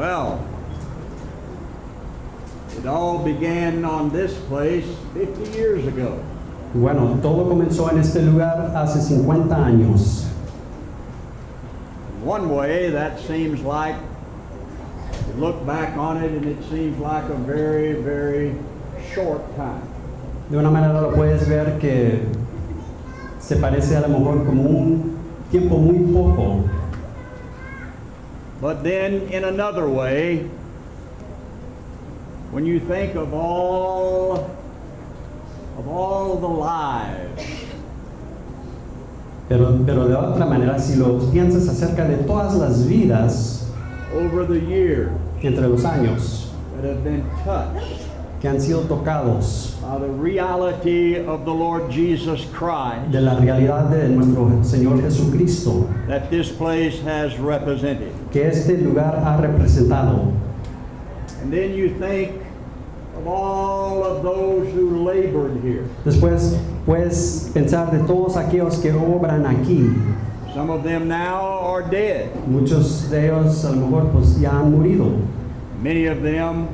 Well, it all began on this place 50 years ago. Bueno, todo comenzó en este lugar hace 50 años. In one way, that seems like, you look back on it and it seems like a very, very short time. De una manera lo puedes ver que se parece a lo mejor como un tiempo muy poco. But then in another way, when you think of all the lives Pero de otra manera, si lo piensas acerca de todas las vidas over the years entre los años that have been touched que han sido tocados by the reality of the Lord Jesus Christ de la realidad de nuestro Señor Jesucristo, that this place has represented. que este lugar ha representado. And then you think of all of those who labored here. Después puedes pensar de todos aquellos que obran aquí. Some of them now are dead. Muchos de ellos a lo mejor pues ya han morido Many of them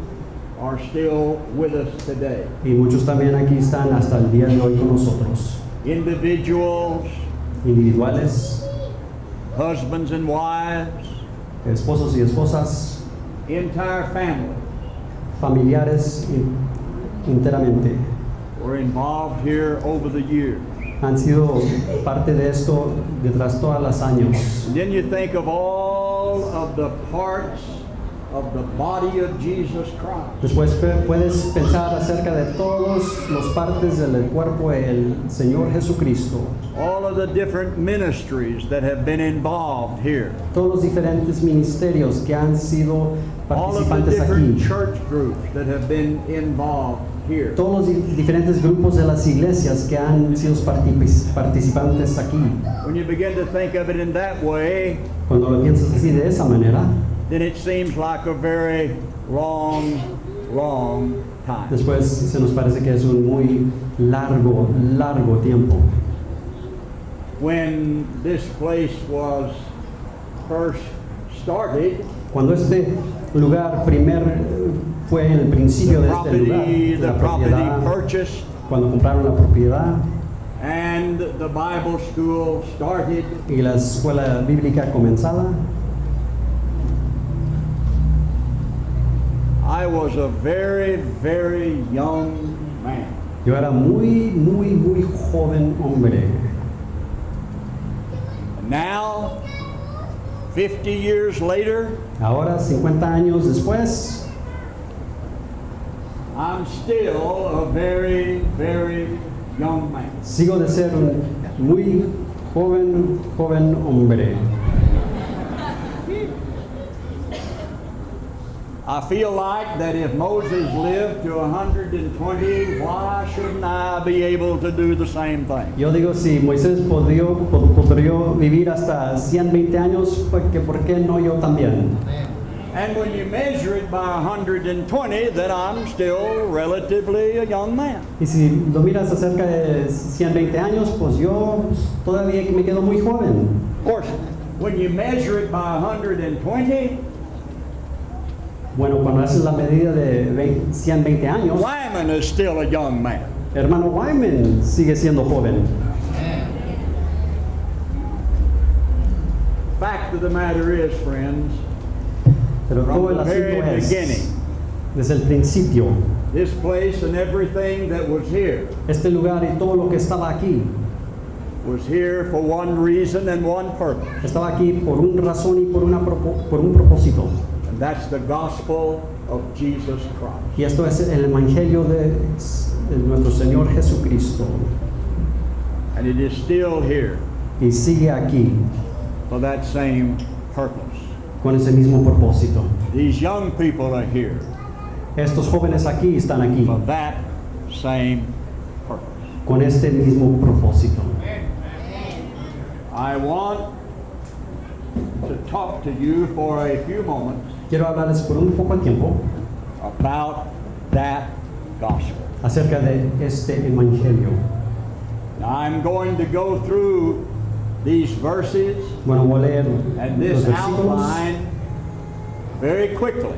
are still with us today. y muchos también aquí están hasta el día de hoy con nosotros. Individuals, Individuales, husbands and wives, esposos y esposas, entire family familiares enteramente were involved here over the years. han sido parte de esto detrás todos los años. And then you think of all of the parts of the body of Jesus Christ. Después puedes pensar acerca de todas las partes del cuerpo del Señor Jesucristo, All of the different ministries that have been involved here. todos los diferentes ministerios que han sido All of the participantes different aquí, church groups that have been involved here. todos los diferentes grupos de las iglesias que han sido participantes aquí. When you begin to think of it in that way, Cuando lo piensas así de esa manera, then it seems like a very long, long time. después se nos parece que es un muy largo tiempo. When this place was first started, Cuando este lugar fue el principio de este lugar, the la property propiedad, purchased cuando compraron la propiedad and the Bible school started, y la escuela bíblica comenzaba, I was a very, very young man. yo era muy joven hombre. Now, 50 years later, Ahora, 50 años después, I'm still a very, very young man. sigo de ser un muy joven hombre. I feel like that if Moses lived to 120, why shouldn't I be able to do the same thing? Yo digo, si Moisés podría vivir hasta 120 años, pues que ¿por qué no yo también? And when you measure it by 120, then I'm still relatively a young man. Y si lo miras acerca de 120 años, pues yo todavía me quedo muy joven. Of course, when you measure it by 120, Bueno, cuando haces la medida de 120 años, Lyman is still a young man. hermano Wyman sigue siendo joven. Fact of the matter is, friends, Pero todo from el the very asunto es, beginning, desde el principio, this place and everything that was here este lugar y todo lo que estaba aquí, was here for one reason and one purpose. estaba aquí por una razón y por un propósito. And that's the gospel of Jesus Christ. Y esto es el evangelio de nuestro Señor Jesucristo. And it is still here Y sigue aquí for that same purpose. con ese mismo propósito. These young people are here Estos jóvenes aquí están aquí for that same purpose. con este mismo propósito. I want to talk to you for a few moments Quiero hablarles por un poco de tiempo about that gospel. acerca de este evangelio. Now I'm going to go through these verses Bueno, voy a leer and los this versículos outline very quickly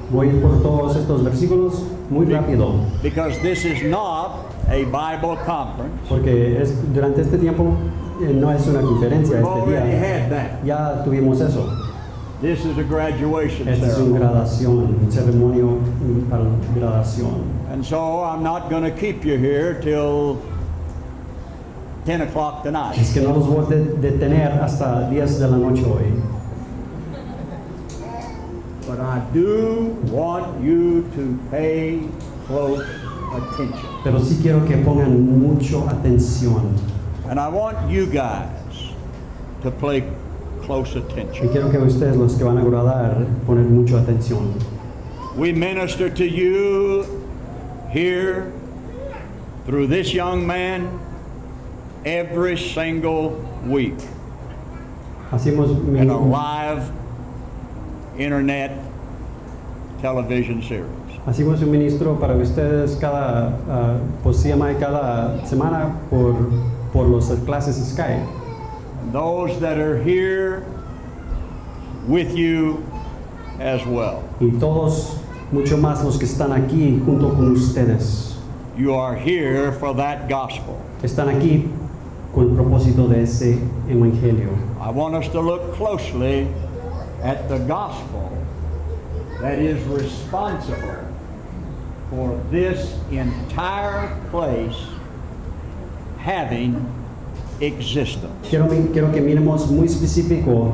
Voy a ir por todos estos versículos muy rápido, because this is not a Bible conference. porque durante este tiempo no es una conferencia We've este already día. had that. Ya tuvimos eso. This is a graduation Esta es ceremony. una graduación, un ceremonio para graduación. And so I'm not going to keep you here till 10 o'clock tonight. Es que no los voy a detener hasta 10 de la noche hoy. But I do want you to pay close attention. Pero sí quiero que pongan mucho atención. And I want you guys to pay close Y attention. quiero que ustedes, los que van a graduar, poner mucha atención. We minister to you here through this young man every single week Hacemos in a live internet television series. Hacemos un ministro para ustedes pues se llama cada semana por las clases Skype. And those that are here with you as well. Y todos, mucho más los que están aquí junto con ustedes. You are here for that gospel. Están aquí con el propósito de ese evangelio. I want us to look closely at the gospel that is responsible for this entire place having existence. Quiero que miremos muy específico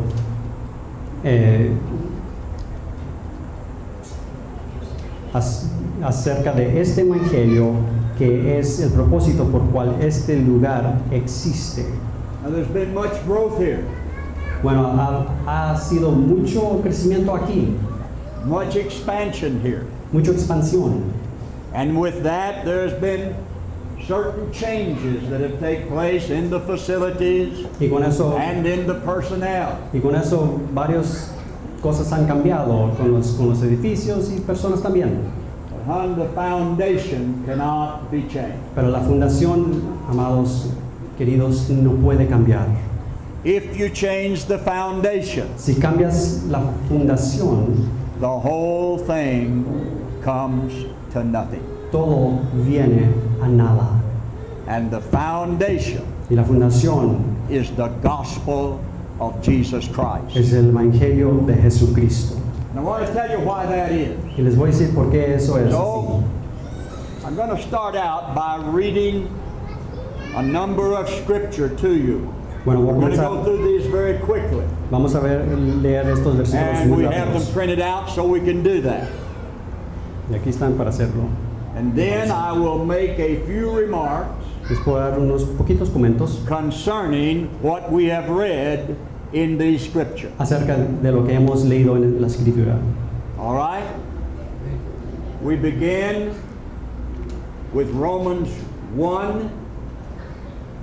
acerca de este evangelio que es el propósito por cual este lugar existe. Now there's been much growth here, Bueno, ha sido mucho crecimiento aquí, much expansion here. mucha expansión. And with that, there's been certain changes that have taken place in the facilities Y con eso, and in the personnel. varias cosas han cambiado con los edificios y personas también. The foundation cannot be changed. Pero la fundación, amados queridos, no puede cambiar. If you change the foundation, Si cambias la fundación, the whole thing comes to nothing. todo viene a nada. And the foundation Y la fundación is the gospel of Jesus Christ. es el evangelio de Jesucristo. And I want to tell you why that is. Y les voy a decir por qué eso es So, así. I'm going to start out by reading a number of scripture to you. Bueno, We're going to go through these very quickly. vamos a leer estos versículos And muy we have them rápidos. printed out so we can do that. Y aquí están para hacerlo. And then I will make a few remarks Les puedo dar unos poquitos comentos concerning what we have read in these scripture. acerca de lo que hemos leído en la Escritura. All right? We begin with Romans 1,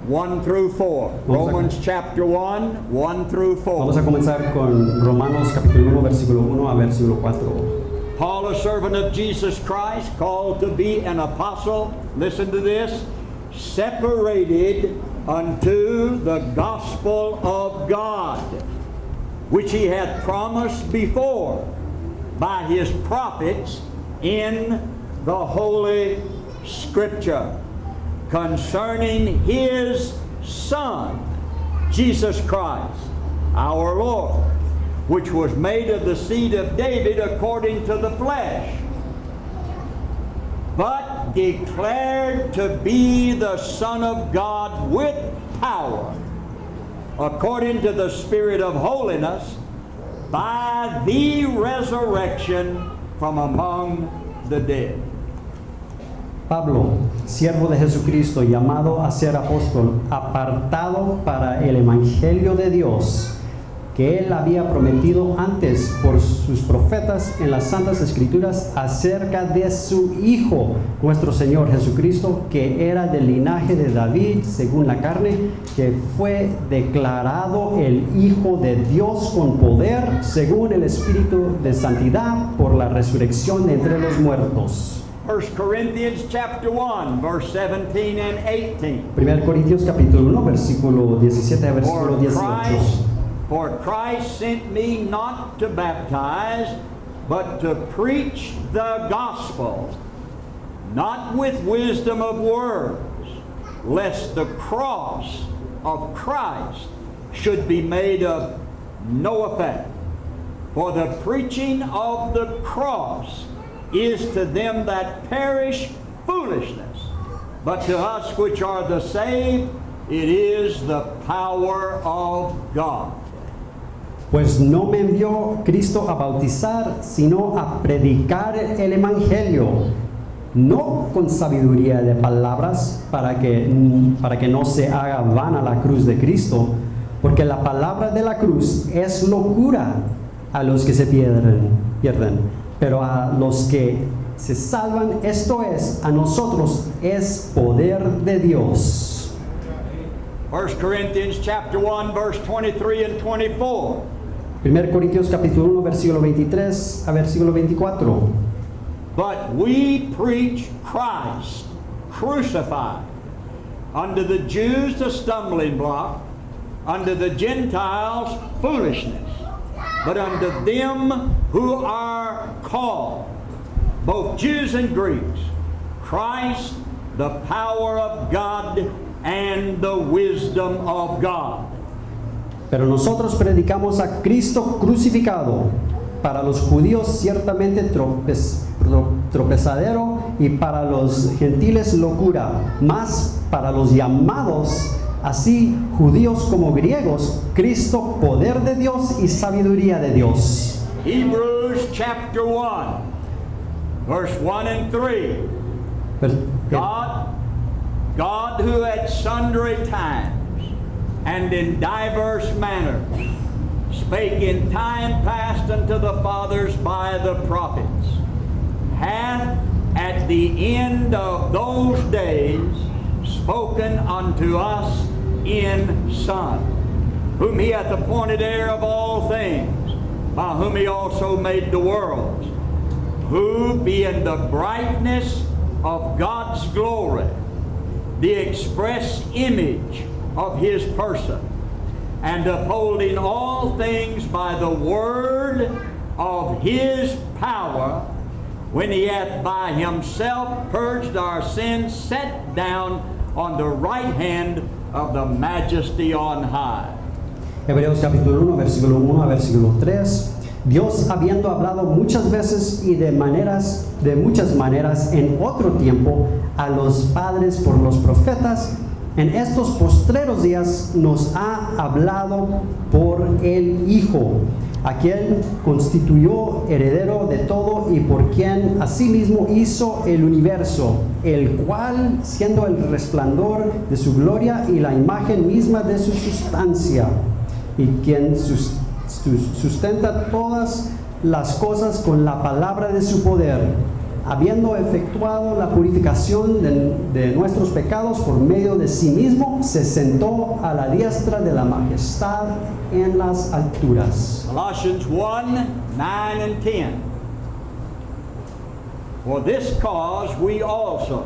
1 through 4. Romans chapter 1, 1 through 4. Vamos a comenzar con Romanos capítulo 1, versículo 1 a versículo 4. Paul, a servant of Jesus Christ, called to be an apostle, listen to this, separated unto the gospel of God, which he had promised before by his prophets in the Holy Scripture, concerning his Son, Jesus Christ, our Lord, which was made of the seed of David according to the flesh, but declared to be the Son of God with power, according to the Spirit of holiness, by the resurrection from among the dead. Pablo, siervo de Jesucristo, llamado a ser apóstol, apartado para el evangelio de Dios, que él había prometido antes por sus profetas en las santas escrituras acerca de su Hijo, nuestro Señor Jesucristo, que era del linaje de David según la carne, que fue declarado el Hijo de Dios con poder según el Espíritu de santidad por la resurrección de entre los muertos. 1 Corinthians chapter 1, verse 17 and 18. 1 Corintios capítulo 1, versículo 17 a versículo 18. For Christ sent me not to baptize, but to preach the gospel, not with wisdom of words, lest the cross of Christ should be made of no effect. For the preaching of the cross is to them that perish foolishness, but to us which are the saved, it is the power of God. Pues no me envió Cristo a bautizar, sino a predicar el Evangelio, no con sabiduría de palabras, para que no se haga vana la cruz de Cristo, porque la palabra de la cruz es locura a los que se pierden, pero a los que se salvan, esto es, a nosotros, es poder de Dios. 1 Corinthians chapter 1, verse 23 and 24. 1 Corintios capítulo 1, versículo 23 a versículo 24. But we preach Christ crucified, unto the Jews the stumbling block, unto the Gentiles foolishness, but unto them who are called, both Jews and Greeks, Christ the power of God and the wisdom of God. Pero nosotros predicamos a Cristo crucificado, para los judíos ciertamente tropezadero y para los gentiles locura, mas para los llamados, así judíos como griegos, Cristo poder de Dios y sabiduría de Dios. Hebrews chapter 1, verse 1 and 3. God who at sundry times and in diverse manners spake in time past unto the fathers by the prophets, hath at the end of those days spoken unto us in Son, whom he hath appointed heir of all things, by whom he also made the worlds, who being the brightness of God's glory, the express image of his person, and upholding all things by the word of his power, when he hath by himself purged our sins, sat down on the right hand of the majesty on high. Hebreos capítulo 1, versículo 1 a versículo 3. Dios, habiendo hablado muchas veces y de muchas maneras en otro tiempo a los padres por los profetas, en estos postreros días nos ha hablado por el Hijo, a quien constituyó heredero de todo y por quien asimismo hizo el universo, el cual, siendo el resplandor de su gloria y la imagen misma de su sustancia, y quien sustenta todas las cosas con la palabra de su poder, habiendo efectuado la purificación de nuestros pecados por medio de sí mismo, se sentó a la diestra de la majestad en las alturas. Colossians 1, 9 and 10. For this cause we also,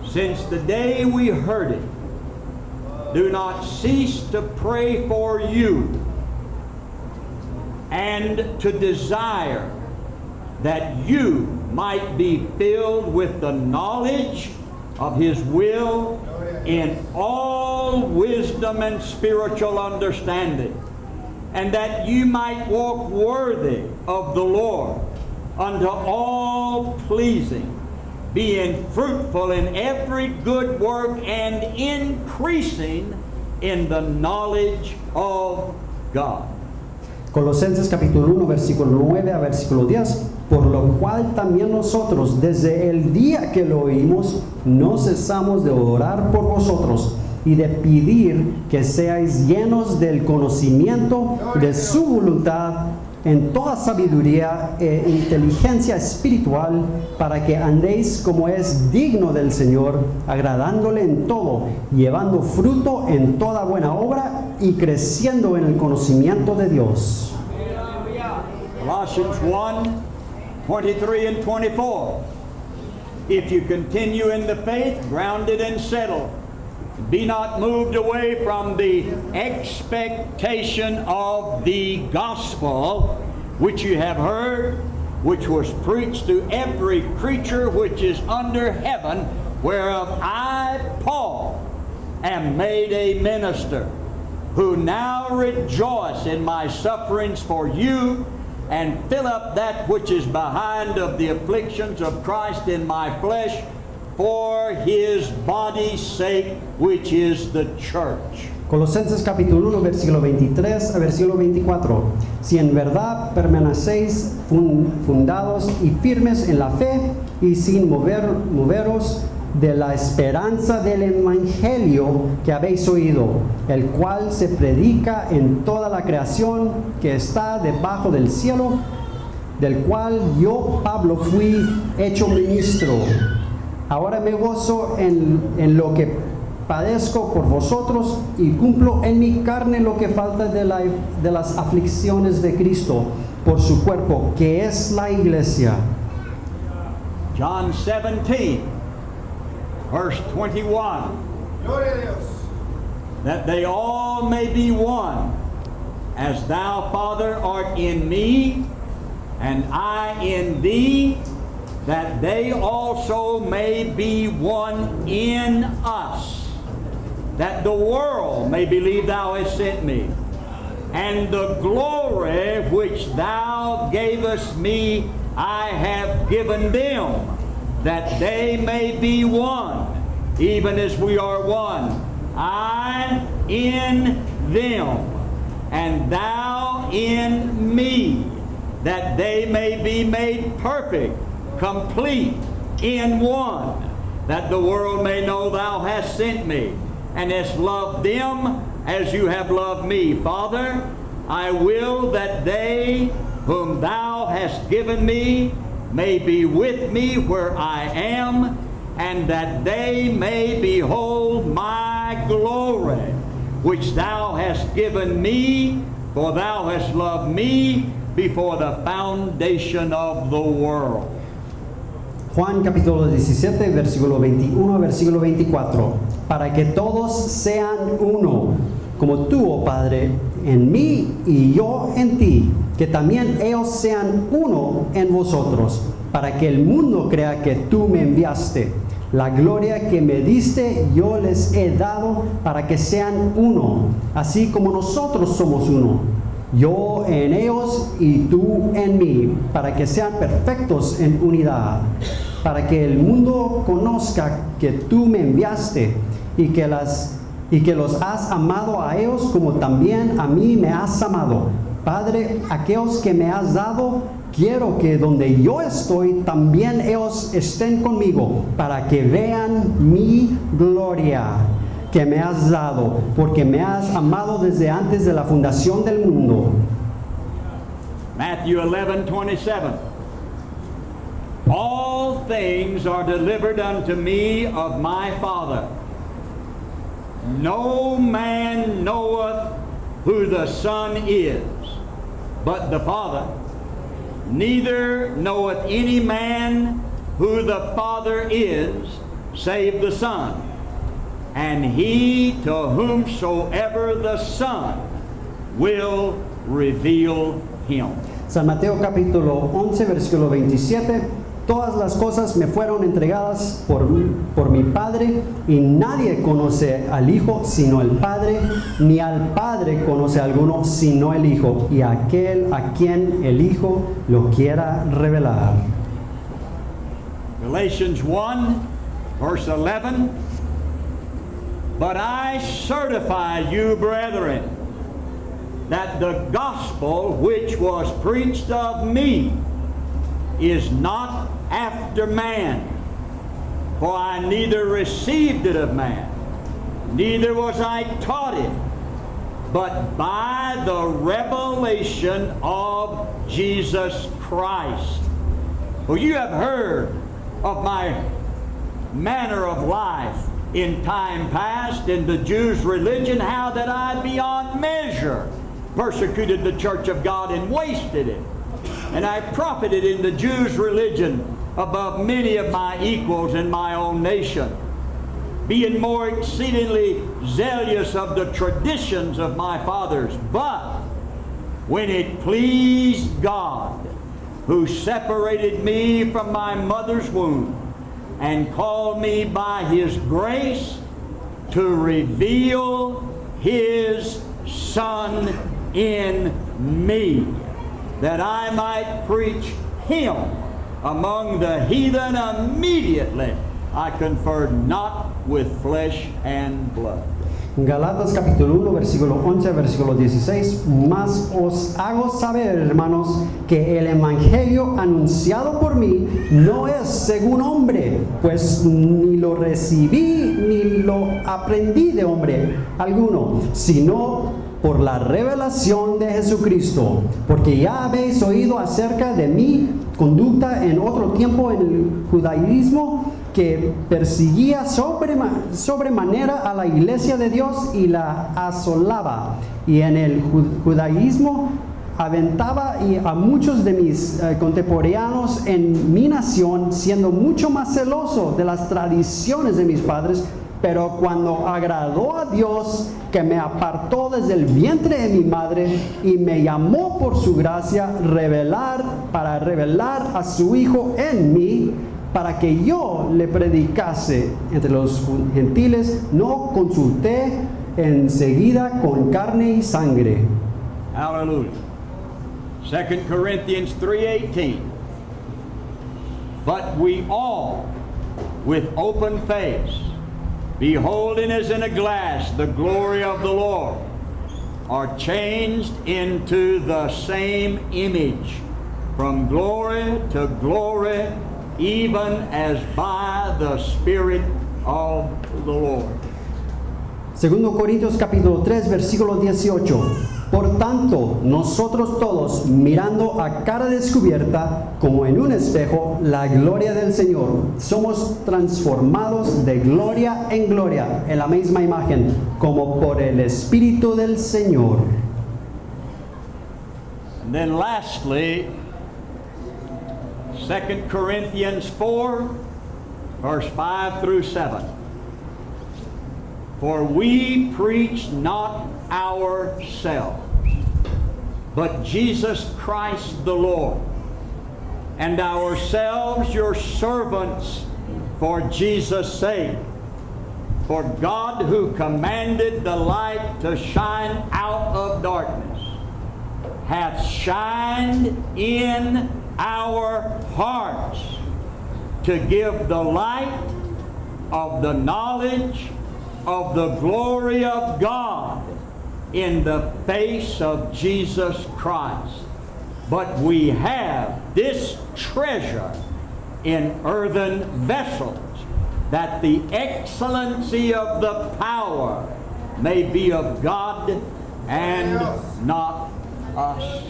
since the day we heard it, do not cease to pray for you, and to desire that you might be filled with the knowledge of his will in all wisdom and spiritual understanding, and that you might walk worthy of the Lord, unto all pleasing, being fruitful in every good work and increasing in the knowledge of God. Colosenses capítulo 1, versículo 9 a versículo 10. Por lo cual también nosotros, desde el día que lo oímos, no cesamos de orar por vosotros y de pedir que seáis llenos del conocimiento de su voluntad en toda sabiduría e inteligencia espiritual, para que andéis como es digno del Señor, agradándole en todo, llevando fruto en toda buena obra y creciendo en el conocimiento de Dios. Colossians 1, 23 and 24. If you continue in the faith, grounded and settled, be not moved away from the expectation of the gospel, which you have heard, which was preached to every creature which is under heaven, whereof I, Paul, am made a minister, who now rejoice in my sufferings for you, and fill up that which is behind of the afflictions of Christ in my flesh, for his body's sake, which is the church. Colosenses capítulo 1, versículo 23 a versículo 24. Si en verdad permanecéis fundados y firmes en la fe y sin moveros de la esperanza del evangelio que habéis oído, el cual se predica en toda la creación que está debajo del cielo, del cual yo, Pablo, fui hecho ministro. Ahora me gozo en lo que padezco por vosotros y cumplo en mi carne lo que falta de las aflicciones de Cristo por su cuerpo, que es la iglesia. John 17, verse 21. That they all may be one, as thou, Father, art in me, and I in thee, that they also may be one in us, that the world may believe thou hast sent me, and the glory which thou gavest me I have given them, that they may be one, even as we are one, I in them, and thou in me, that they may be made perfect, complete in one, that the world may know thou hast sent me, and hast loved them as you have loved me. Father, I will that they whom thou hast given me may be with me where I am, and that they may behold my glory, which thou hast given me, for thou hast loved me before the foundation of the world. Juan capítulo 17, versículo 21 a versículo 24. Para que todos sean uno, como tú, oh Padre, en mí y yo en ti, que también ellos sean uno en vosotros, para que el mundo crea que tú me enviaste. La gloria que me diste yo les he dado para que sean uno, así como nosotros somos uno. Yo en ellos y tú en mí, para que sean perfectos en unidad, para que el mundo conozca que tú me enviaste y que los has amado a ellos como también a mí me has amado. Padre, aquellos que me has dado, quiero que donde yo estoy, también ellos estén conmigo, para que vean mi gloria que me has dado, porque me has amado desde antes de la fundación del mundo. Matthew 11:27. All things are delivered unto me of my Father. No man knoweth who the Son is, but the Father. Neither knoweth any man who the Father is, save the Son, and he to whomsoever the Son will reveal him. San Mateo capítulo 11, versículo 27. Todas las cosas me fueron entregadas por mi Padre, y nadie conoce al Hijo sino el Padre, ni al Padre conoce a alguno sino el Hijo, y aquel a quien el Hijo lo quiera revelar. Galatians 1, verse 11. But I certify you, brethren, that the gospel which was preached of me is not after man. For I neither received it of man, neither was I taught it, but by the revelation of Jesus Christ. For you have heard of my manner of life in time past in the Jews' religion, how that I beyond measure persecuted the church of God and wasted it. And I profited in the Jews' religion above many of my equals in my own nation, being more exceedingly zealous of the traditions of my fathers. But when it pleased God, who separated me from my mother's womb and called me by His grace to reveal His Son in me, that I might preach Him among the heathen. Immediately I conferred not with flesh and blood. Galatas capítulo 1, versículo 11, versículo 16. Mas os hago saber, hermanos, que el evangelio anunciado por mí no es según hombre, pues ni lo recibí ni lo aprendí de hombre alguno, sino por la revelación de Jesucristo, porque ya habéis oído acerca de mi conducta en otro tiempo en el judaísmo, que perseguía sobremanera a la iglesia de Dios y la asolaba, y en el judaísmo aventaba a muchos de mis contemporáneos en mi nación, siendo mucho más celoso de las tradiciones de mis padres. Pero cuando agradó a Dios, que me apartó desde el vientre de mi madre y me llamó por su gracia para revelar a su Hijo en mí, para que yo le predicase entre los gentiles, no consulté enseguida con carne y sangre. Hallelujah. 2 Corinthians 3:18. But we all, with open face, beholding as in a glass the glory of the Lord, are changed into the same image, from glory to glory, even as by the Spirit of the Lord. Segundo Corintios capítulo 3, versículo 18. Por tanto, nosotros todos, mirando a cara descubierta, como en un espejo, la gloria del Señor, somos transformados de gloria en gloria, en la misma imagen, como por el Espíritu del Señor. And then lastly, 2 Corinthians 4, verse 5 through 7. For we preach not ourselves, but Jesus Christ the Lord, and ourselves your servants for Jesus' sake. For God, who commanded the light to shine out of darkness, hath shined in our hearts to give the light of the knowledge of the glory of God in the face of Jesus Christ. But we have this treasure in earthen vessels, that the excellency of the power may be of God and not us.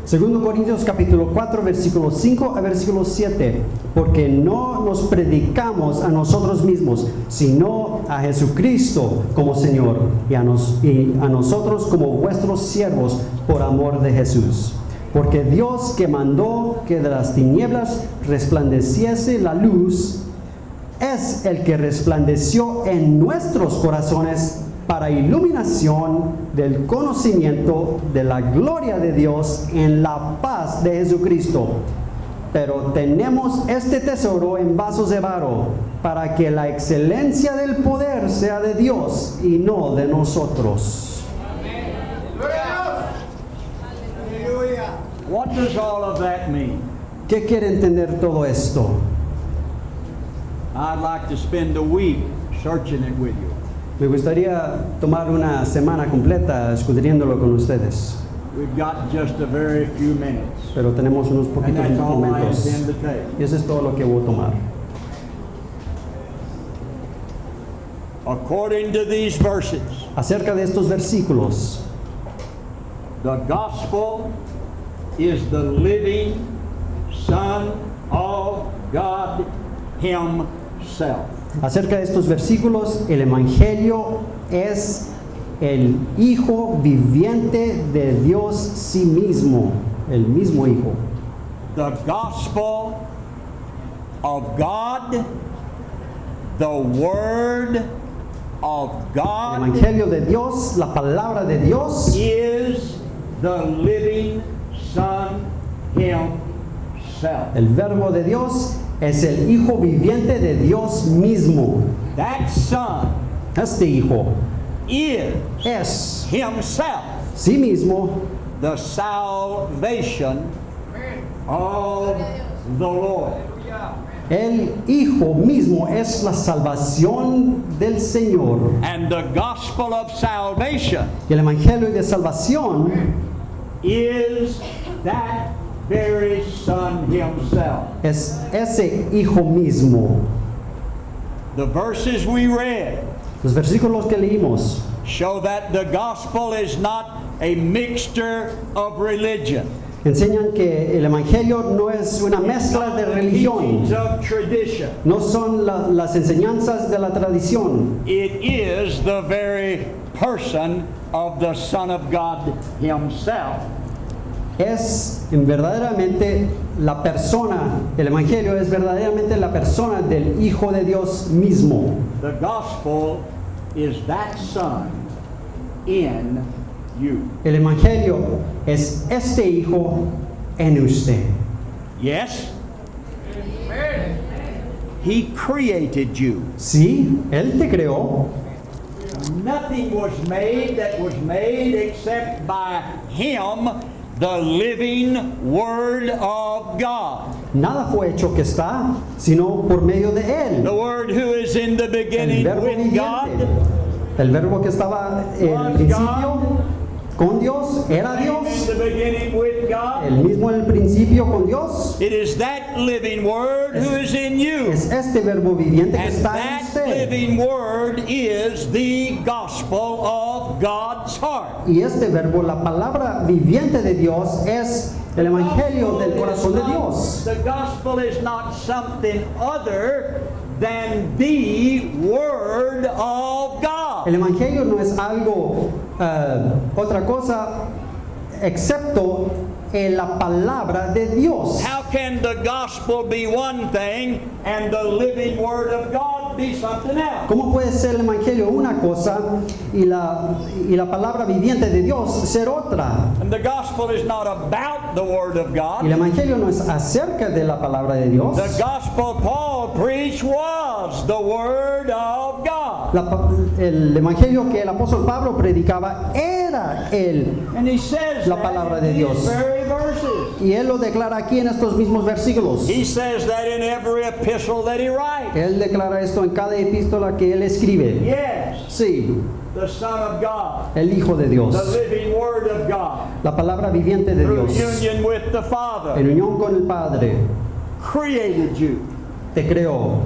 Segundo Corintios capítulo 4, versículo 5 a versículo 7. Porque no nos predicamos a nosotros mismos, sino a Jesucristo como Señor, y a nosotros como vuestros siervos por amor de Jesús. Porque Dios, que mandó que de las tinieblas resplandeciese la luz, es el que resplandeció en nuestros corazones para iluminación del conocimiento de la gloria de Dios en la paz de Jesucristo. Pero tenemos este tesoro en vasos de barro, para que la excelencia del poder sea de Dios y no de nosotros. What does all of that mean? ¿Qué quiere entender todo esto? I'd like to spend a week searching it with you. Me gustaría tomar una semana completa escudriéndolo con ustedes, We've got just a very few minutes, pero tenemos unos and poquitos that's all I momentos. intend to take. Y eso es todo lo que voy a tomar. According to these verses, Acerca de estos versículos, the gospel is the living Son of God Himself. acerca de estos versículos, el Evangelio es el Hijo viviente de Dios sí mismo, el mismo Hijo. The gospel of God, the Word of El God, Evangelio de Dios, la palabra de Dios, is the living Son Himself. El verbo de Dios es el Hijo viviente de Dios mismo. That Son Este Hijo is es Himself sí mismo the salvation of the Lord. el Hijo mismo, es la salvación del Señor. And the gospel of salvation Y el Evangelio de salvación is that very Son Himself. es ese Hijo mismo. The verses we read Los versículos que leímos show that the gospel is not a mixture of religion, enseñan que el Evangelio no es una mezcla de religión, teachings of tradition. no son las enseñanzas de la tradición. It is the very person of the Son of God Himself. Es verdaderamente la persona, el Evangelio es verdaderamente la persona del Hijo de Dios mismo. The gospel is that Son in you. El Evangelio es este Hijo en usted. Yes? He created you. Sí, Él te creó. Nothing was made that was made except by Him, the living Word of God. Nada fue hecho que está, sino por medio de Él. The Word who is in the El beginning verbo with God. viviente. El verbo que estaba en el principio con Dios, era In Dios. the beginning with God. El mismo en el principio con Dios. It is that living Word who is in you. Es este verbo viviente que And está en that usted. living Word is the gospel of God's heart. Y este verbo, la palabra viviente de Dios, es el evangelio del corazón de Dios. The gospel is not something other than the Word of God. El evangelio no es algo, otra cosa, excepto en la palabra de Dios. How can the gospel be one thing and the living Word of God be something else? ¿Cómo puede ser el evangelio una cosa y la palabra viviente de Dios ser otra? And the gospel is not about the Word of Y God. el evangelio no es acerca de la palabra de Dios. The gospel Paul preached was the Word of God. El evangelio que el apóstol Pablo predicaba era And he says La that palabra in de these Dios. very verses. y él lo declara aquí en estos mismos versículos. He says that in every epistle that he writes. Él declara esto en cada epístola que él escribe. Yes, Sí, the Son of God, el Hijo de Dios, the living Word of God, la palabra viviente de through Dios, union with the Father, en unión con el Padre, created you. te creó.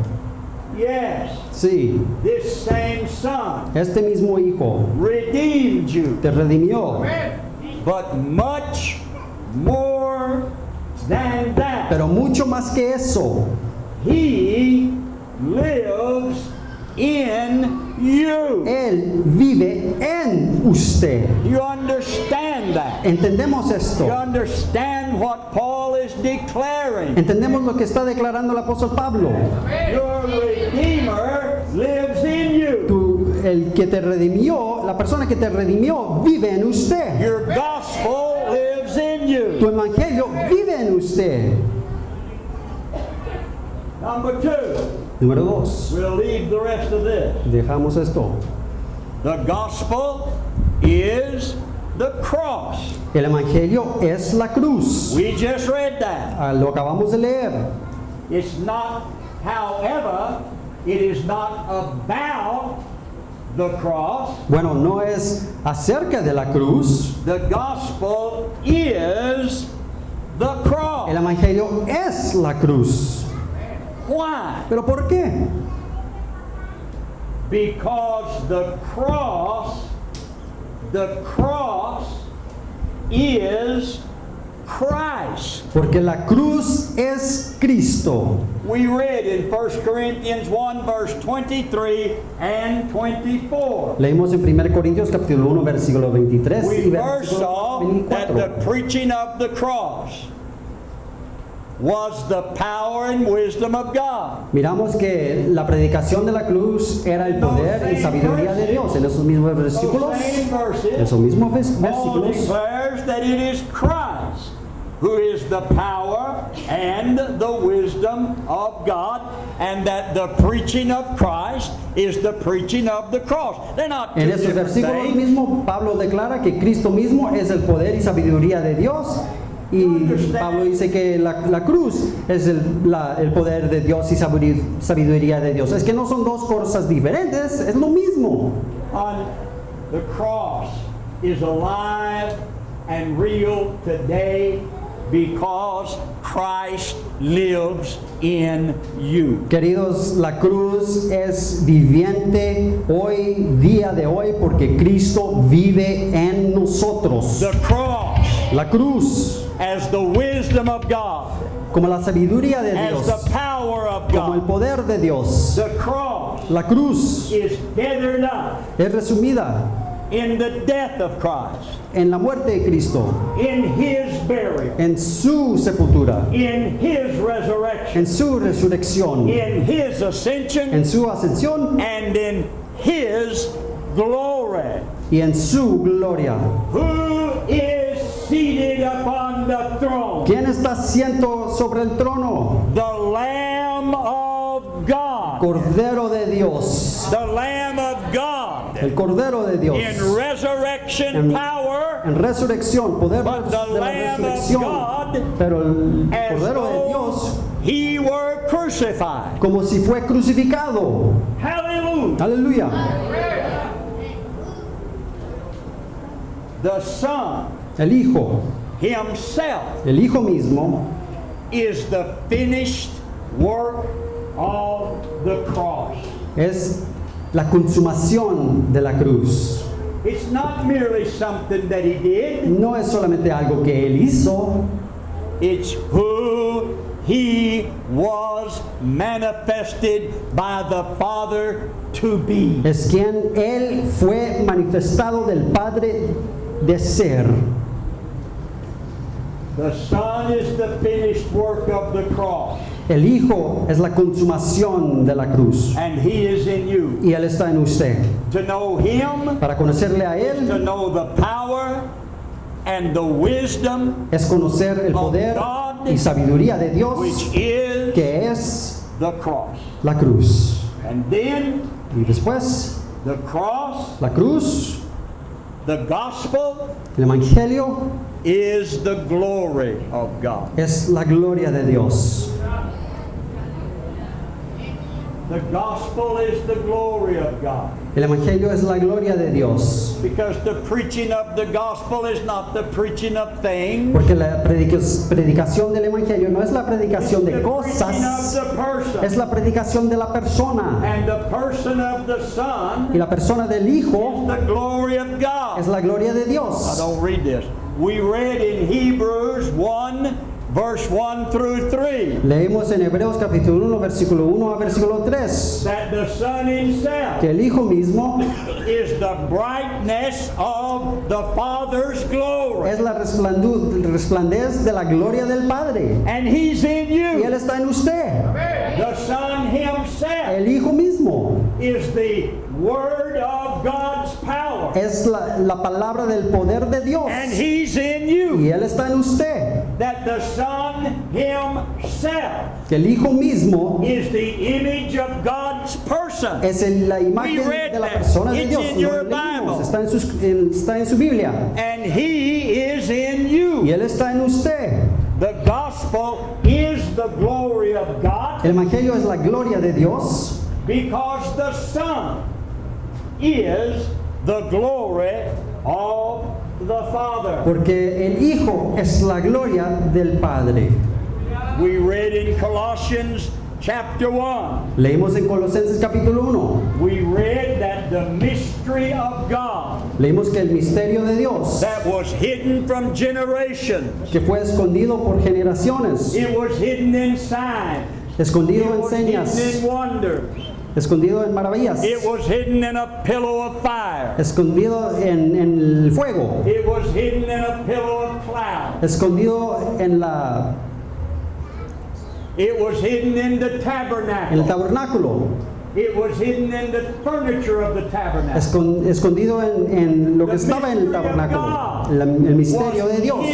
Yes, Sí, this same Son este mismo Hijo redeemed you. te redimió. But much more than that, Pero mucho más que eso, He lives in you. Él vive en usted. You understand that? Entendemos You esto. understand what Paul is declaring? Entendemos lo que está declarando el apóstol Pablo. Your Redeemer lives in you. El que te redimió, la persona que te redimió, vive en usted. Your gospel lives in Tu you. evangelio vive en usted. Number two, Número 2. we'll leave the rest of this. Dejamos esto. The gospel is the cross. El evangelio es la cruz. We just read that. Lo acabamos de leer. It's not, however, it is not about the cross. Bueno, no es acerca de la cruz. The gospel is the cross. El evangelio es la cruz. Why? ¿Pero por qué? Because the cross is Christ. Porque la cruz es Cristo. We read in 1 Corinthians 1 verse 23 and 24. Leímos en 1 Corintios capítulo 1 versículo 23 y We first versículo saw that 24. the preaching of the cross was the power and wisdom of God. Miramos que la predicación de la cruz era el poder y sabiduría de Dios. En esos mismos versículos, Those same verses, esos mismos Paul versículos, declares that it is Christ who is the power and the wisdom of God, and that the preaching of Christ is the preaching of the cross. They're not two en esos different versículos things. mismos, Pablo declara que Cristo mismo es el poder y sabiduría de Dios. Y Pablo dice que la cruz es el poder de Dios y sabiduría de Dios. Es que no son dos cosas diferentes, es lo mismo. The cross is alive and real today because Christ lives in you. Queridos, la cruz es viviente hoy, día de hoy, porque Cristo vive en nosotros. The cross, La cruz, as the wisdom of God, como la sabiduría de as Dios, the power of como el God. poder de Dios. The cross La cruz is gathered up es resumida in the death of Christ, en la muerte de Cristo, in His burial, en su sepultura, in His resurrection, en su resurrección, in His ascension, en su ascensión and in His glory. y en su gloria. Who is seated upon the throne? ¿Quién está asiento sobre el trono? The Lamb of God. Cordero de Dios. The Lamb of God. El Cordero de Dios. In resurrection En- power, En resurrección, poder But the de la Lamb of resurrección. God, Pero el as Cordero de though Dios, He were crucified. como si fue crucificado. Hallelujah. Aleluya. The Son El Hijo, Himself el Hijo mismo, is the finished work of the cross. es la consumación de la cruz. It's not merely something that He did. No es solamente algo que Él hizo, It's who He was manifested by the Father to be. es quien Él fue manifestado del Padre de ser. The Son is the finished work of the cross, El Hijo es la consumación de la cruz. and He is in you. Y Él está en usted. To know Him, Para conocerle a to Él know the power and the wisdom, es conocer el poder y sabiduría de Dios, which is que es the cross. la cruz. And then Y después, the cross, la cruz, the gospel, el Evangelio, is the glory of God. es la gloria de Dios. The gospel is the glory of God. El Evangelio es la gloria de Dios. Because the preaching of the gospel is not the preaching of things. Porque la predicación del Evangelio no es la predicación de The preaching of cosas, the person. es la predicación de la persona. And the person of the Son Y la persona del Hijo is the glory of God. es la gloria de I Dios. don't read this. We read in Hebrews 1, verse 1 through 3, Leímos en Hebreos capítulo 1, versículo 1 a versículo 3, that the Son Himself que el Hijo mismo is the brightness of the Father's glory. es la resplandez de la gloria del Padre. And He's in Y Él you. está en usted. The Son Himself El Hijo mismo is the Word of God's power. es la palabra del poder de Dios. And He's in you. Y Él está en usted. That the Son Himself Que el Hijo mismo is the image of God's person. es la imagen read de la that. persona de It's Dios. in your Lo leímos. Bible. Está en su Biblia. And He is in you. Y Él está en usted. The gospel is the glory of God El Evangelio es la gloria de Dios because the Son is the glory of the Father. porque el Hijo es la gloria del Padre. We read in Colossians chapter 1. Leímos en Colosenses capítulo 1. We read that the mystery of God Leímos que el misterio de Dios, that was hidden from generations, que fue escondido por generaciones, it was hidden in signs, escondido it en was hidden señas, in wonders, escondido en maravillas, it was hidden in a pillow of fire, escondido en el fuego, it was hidden in a pillow of cloud. escondido en la It was hidden in the En el tabernacle. tabernáculo, It was hidden in the furniture of the tabernacle. escondido en lo que estaba en el tabernáculo. El misterio de Dios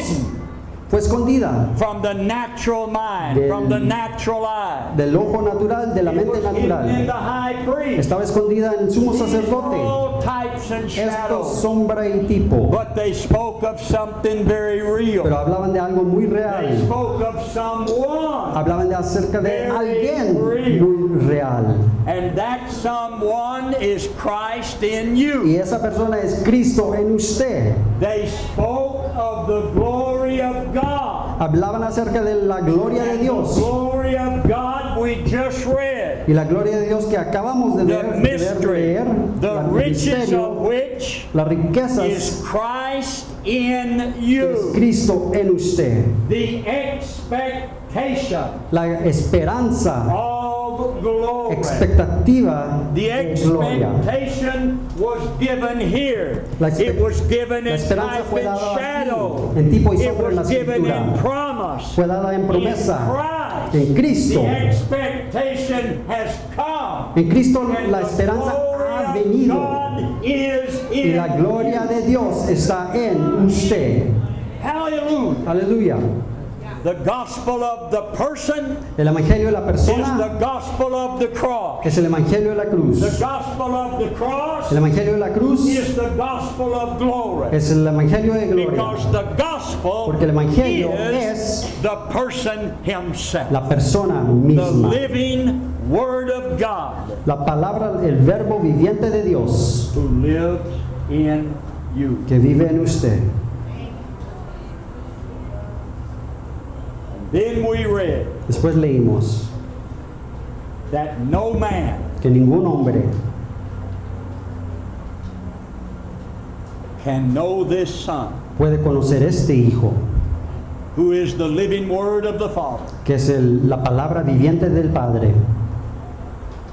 fue escondida From the natural mind, Del- from the natural eye. del ojo natural, de la It mente was hidden in natural. the high priest. Estaba escondida en el sumo These are sacerdote. all types and Esto shadows. sombra y tipo. But they spoke of something very real. Pero hablaban de algo muy They real. spoke of someone. Hablaban de acerca de alguien muy real. And that someone is Christ in you. Y esa persona es Cristo en usted. They spoke of the glory of God. Hablaban acerca de la gloria de And the Dios. glory of God we just read. Y la gloria de Dios que acabamos de The ver, mystery, leer, the el riches of misterio, which las riquezas is Christ in es you. Cristo en usted. The expectation La esperanza, of glory. expectativa The de gloria. expectation was given here. La espe- It was given la in esperanza type fue and dada shadow. aquí, en tipo y It sombra en la was given escritura. in promise. Fue dada en promesa. In Christ. En Cristo. The expectation has come. En Cristo And la the esperanza glory ha of venido. God is Y in la gloria de Dios está en usted. Hallelujah. Aleluya. The gospel of the person El evangelio de la is persona the gospel of the cross. es el evangelio de la cruz. The gospel of the cross El evangelio de la cruz is the gospel of glory. es el evangelio de gloria. Because the gospel Porque el evangelio is es the person himself. la persona The misma. living word of God La palabra, el verbo viviente de Dios who lives in you. que vive en usted. Then we read Después leímos that no man que ningún hombre can know this Son, puede conocer este Hijo, who is the living word of the Father, que es la palabra viviente del Padre,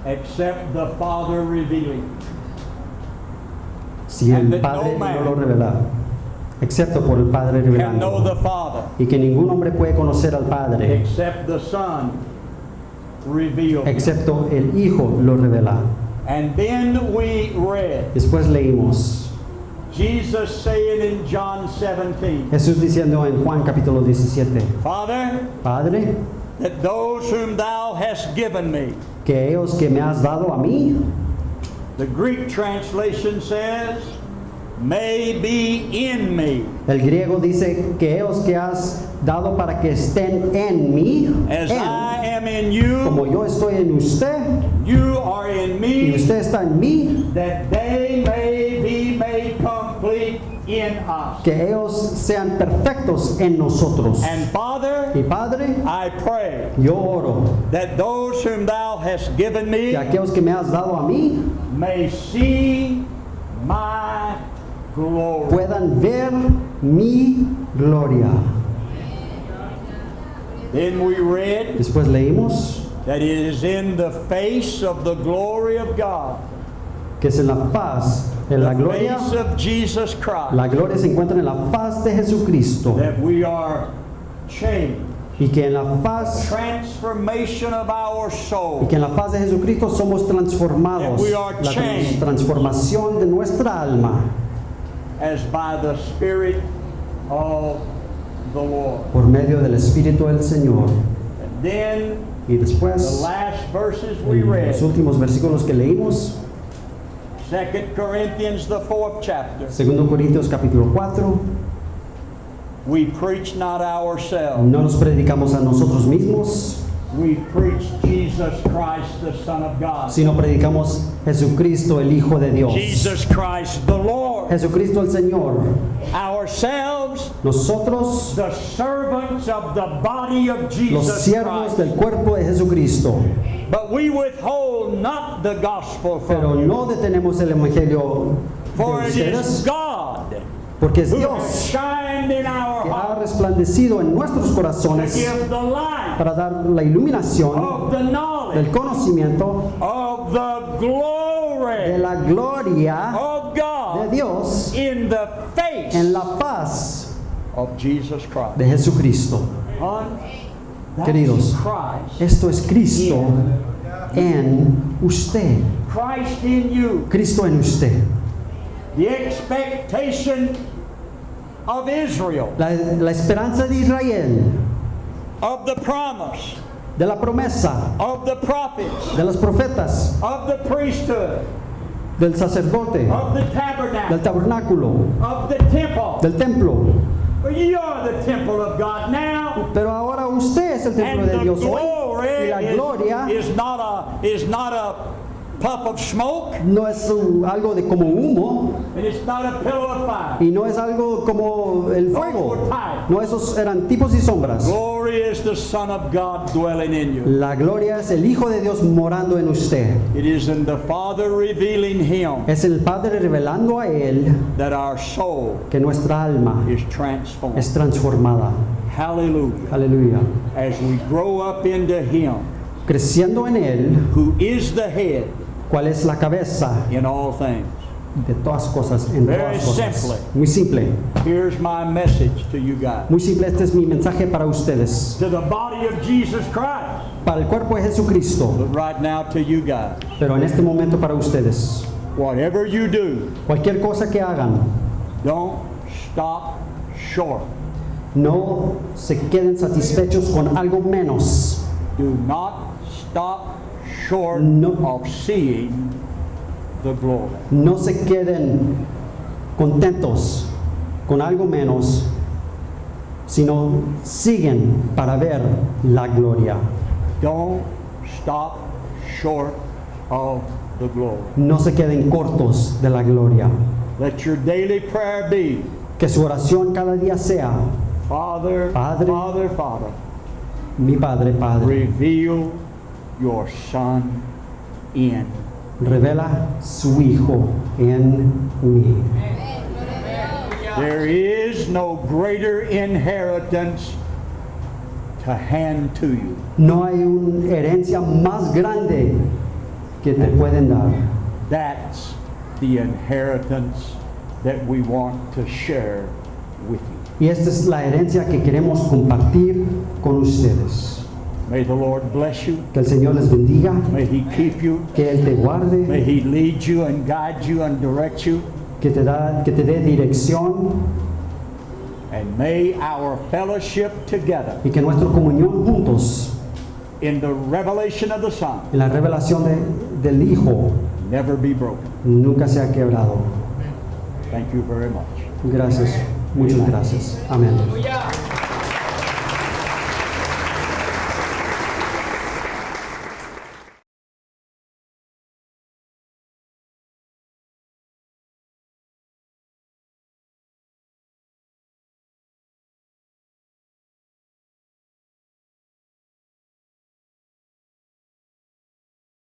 except the Father revealing. si And el that Padre no man no lo revela, excepto por el Padre Can know revelando. the Father, Y que ningún hombre puede conocer al Padre, except the Son revealed. excepto el Hijo lo revela. And then we read Después leímos Jesus saying in John 17, Jesús diciendo en Juan capítulo 17, Father, Padre, that those whom thou hast given me. que ellos que me has dado a mí, The Greek translation says, may be in me, el griego dice que ellos que has dado para que estén en mí, as I en, am in you, como yo estoy en usted you are in y me, usted está en mí, that they may be made complete in us. que ellos sean perfectos en nosotros. And Father, Y Padre, I pray yo oro that those whom thou hast given me que aquellos que me has dado a mí may see my glory. puedan ver mi gloria. Then we read Después leímos that it is in the face of the glory of God, que es en la faz, en la the gloria, face of Jesus Christ, la gloria se encuentra en la faz de Jesucristo that we are changed. y que en la faz Transformation of our y soul. que en la faz de Jesucristo somos transformados, That we are la changed. transformación de nuestra alma As by the Spirit of the Lord. por medio del Espíritu del Señor. And then Y the después, last verses we en read, los últimos versículos que leímos, 2 Corinthians, the 4th chapter. 2 Corintios capítulo 4, We preach not ourselves. no nos predicamos a nosotros mismos, We preach Jesus Christ, the Son of God. sino predicamos Jesucristo el Hijo de Dios. Jesus Christ, the Lord. Jesucristo el Señor. Ourselves, Nosotros, the servants of the body of los Jesus siervos Christ. del cuerpo de Jesucristo. But we withhold not the gospel Pero from you. no detenemos el Evangelio For de it is ustedes, God porque es who has Dios shined in our que ha hearts resplandecido en nuestros to corazones give the light para dar la iluminación of the del knowledge conocimiento of the de glory la gloria of de God Dios in the face en la paz of Jesus Christ. de Jesucristo. That's Queridos, Christ. esto es Cristo en usted. Christ in you. Cristo en usted. The expectation of Israel, La esperanza de Israel, of the promise, de la promesa, of the prophets, de los profetas, of the priesthood, del sacerdote, of the del tabernacle, tabernáculo, of the temple. del templo. For you are the temple of God now. Pero ahora usted es el templo And de the Dios hoy. glory Y la gloria is not a puff of smoke, no es algo de como humo and it's not a pillar of fire. y no es algo como el fuego. No, esos eran tipos y sombras. Glory is the Son of God dwelling in you. La gloria es el Hijo de Dios morando en usted. It is in the Father revealing Him Es el Padre revelando a Él that our soul que nuestra alma is transformed. es transformada. Hallelujah. Aleluya. As we grow up into Him, Creciendo en Él, who is the head ¿cuál es la cabeza in all things. de todas cosas? En Very todas cosas. simply. Muy simple. Here's my message to you guys. Muy simple, este es mi mensaje para ustedes. To the body of Jesus Christ, Para el cuerpo de Jesucristo, but right now to you guys. pero en este momento para ustedes. Whatever you do, Cualquier cosa que hagan, don't stop short. no se queden satisfechos con algo menos. Do not stop short No. of seeing the glory. No se queden contentos con algo menos, sino siguen para ver la gloria. Don't stop short of the glory. No se queden cortos de la gloria. Let your daily prayer be, Que su oración cada día sea, Father, Padre. Father, Father, mi Padre, Padre, reveal your Son in. revela su Hijo en mí. There is no greater inheritance to hand to you. No hay una herencia más grande que te pueden dar. That's the inheritance that we want to share with you. Y esta es la herencia que queremos compartir con ustedes. May the Lord bless you. Que el Señor les bendiga, May He keep you. que Él te May guarde, He lead you and guide you and direct you. que te dé dirección And may our fellowship together y que nuestra comunión juntos in the revelation of the Son en la revelación del Hijo never be broken. nunca sea quebrado. Thank you very much. Gracias, muchas gracias. Amén. Aleluya.